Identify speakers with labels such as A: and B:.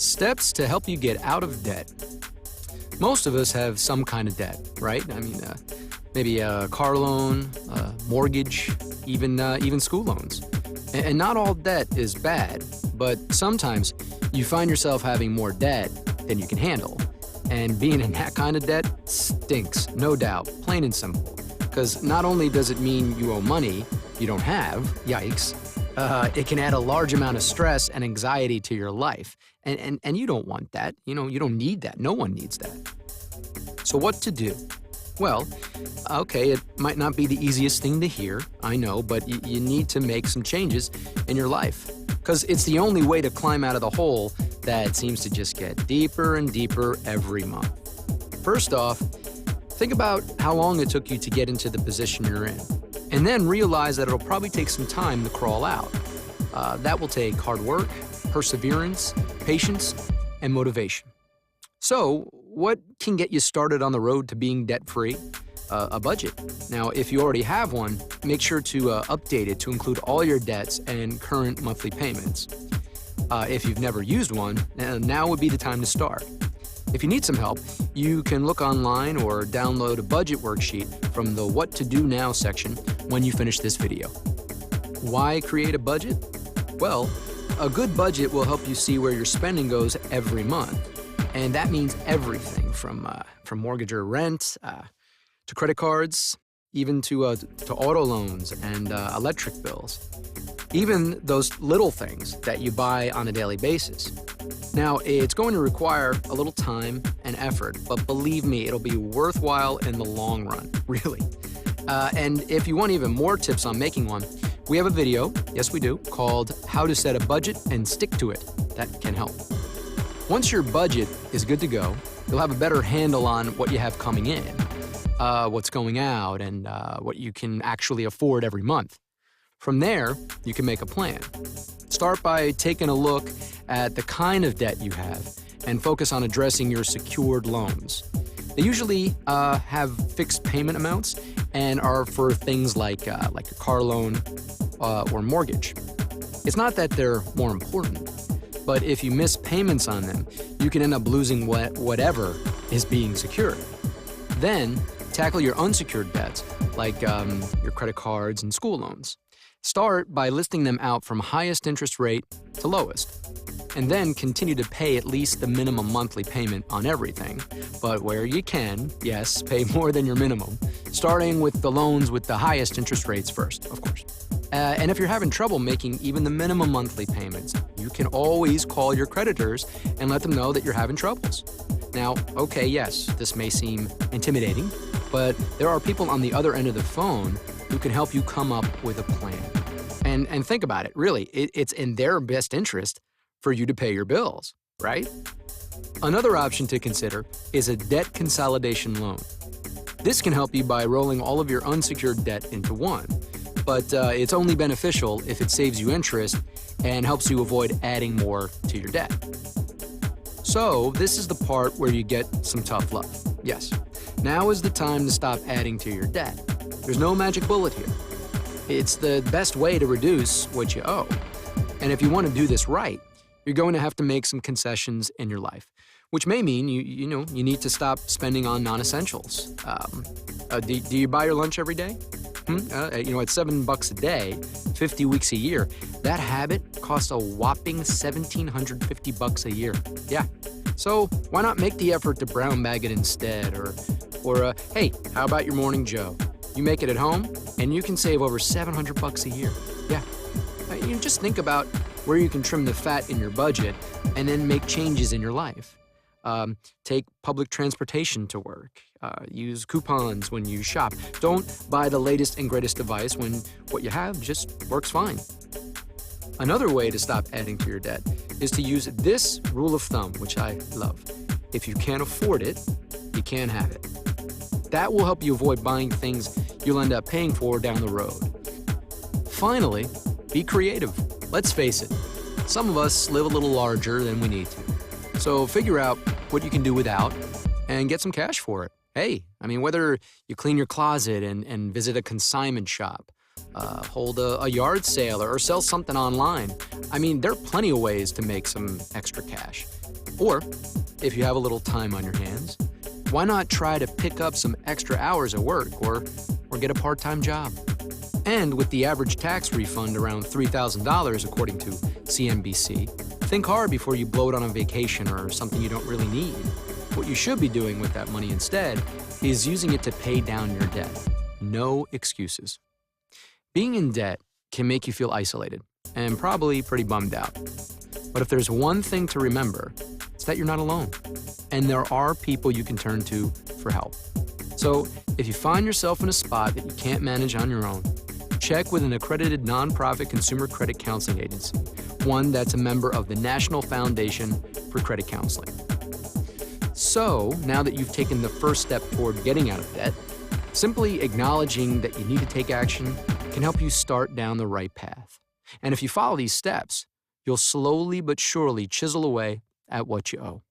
A: Steps to help you get out of debt. Most of us have some kind of debt, right? Maybe a car loan, a mortgage, even school loans. And not all debt is bad, but sometimes you find yourself having more debt than you can handle. And being in that kind of debt stinks, no doubt, plain and simple. Because not only does it mean you owe money you don't have, yikes, it can add a large amount of stress and anxiety to your life. And you don't want that. You don't need that. No one needs that. So what to do? Well, okay, it might not be the easiest thing to hear, I know, but you need to make some changes in your life. Because it's the only way to climb out of the hole that seems to just get deeper and deeper every month. First off, think about how long it took you to get into the position you're in. And then realize that it'll probably take some time to crawl out. That will take hard work, perseverance, patience, and motivation. So, what can get you started on the road to being debt-free? A budget. Now, if you already have one, make sure to update it to include all your debts and current monthly payments. If you've never used one, now would be the time to start. If you need some help, you can look online or download a budget worksheet from the What to Do Now section when you finish this video. Why create a budget? Well, a good budget will help you see where your spending goes every month. And that means everything from mortgage or rent to credit cards, even to auto loans and electric bills. Even those little things that you buy on a daily basis. Now, it's going to require a little time and effort, but believe me, it'll be worthwhile in the long run, really. And if you want even more tips on making one, we have a video, yes we do, called How to Set a Budget and Stick to It. That can help. Once your budget is good to go, you'll have a better handle on what you have coming in, what's going out, and what you can actually afford every month. From there, you can make a plan. Start by taking a look at the kind of debt you have and focus on addressing your secured loans. They usually have fixed payment amounts and are for things like a car loan or mortgage. It's not that they're more important, but if you miss payments on them, you can end up losing whatever is being secured. Then, tackle your unsecured debts, like your credit cards and school loans. Start by listing them out from highest interest rate to lowest, and then continue to pay at least the minimum monthly payment on everything. But where you can, yes, pay more than your minimum, starting with the loans with the highest interest rates first, of course. And if you're having trouble making even the minimum monthly payments, you can always call your creditors and let them know that you're having troubles. Now, okay, yes, this may seem intimidating, but there are people on the other end of the phone who can help you come up with a plan. And think about it, really, it's in their best interest for you to pay your bills, right? Another option to consider is a debt consolidation loan. This can help you by rolling all of your unsecured debt into one, but it's only beneficial if it saves you interest and helps you avoid adding more to your debt. So this is the part where you get some tough love. Yes, now is the time to stop adding to your debt. There's no magic bullet here. It's the best way to reduce what you owe. And if you want to do this right, you're going to have to make some concessions in your life, which may mean you need to stop spending on non-essentials. Do you buy your lunch every day? At $7 a day, 50 weeks a year, that habit costs a whopping $1,750 a year. Yeah. So why not make the effort to brown bag it instead? Or hey, how about your Morning Joe? You make it at home, and you can save over $700 a year. Yeah. Just think about where you can trim the fat in your budget and then make changes in your life. Take public transportation to work. Use coupons when you shop. Don't buy the latest and greatest device when what you have just works fine. Another way to stop adding to your debt is to use this rule of thumb, which I love. If you can't afford it, you can't have it. That will help you avoid buying things you'll end up paying for down the road. Finally, be creative. Let's face it, some of us live a little larger than we need to. So figure out what you can do without and get some cash for it. Hey, whether you clean your closet and visit a consignment shop, hold a yard sale or sell something online. I mean, there are plenty of ways to make some extra cash. Or, if you have a little time on your hands, why not try to pick up some extra hours at work or get a part-time job? And with the average tax refund around $3,000 according to CNBC, think hard before you blow it on a vacation or something you don't really need. What you should be doing with that money instead is using it to pay down your debt. No excuses. Being in debt can make you feel isolated and probably pretty bummed out. But if there's one thing to remember, it's that you're not alone. And there are people you can turn to for help. So if you find yourself in a spot that you can't manage on your own, check with an accredited nonprofit consumer credit counseling agency, one that's a member of the National Foundation for Credit Counseling. So now that you've taken the first step toward getting out of debt, simply acknowledging that you need to take action can help you start down the right path. And if you follow these steps, you'll slowly but surely chisel away at what you owe.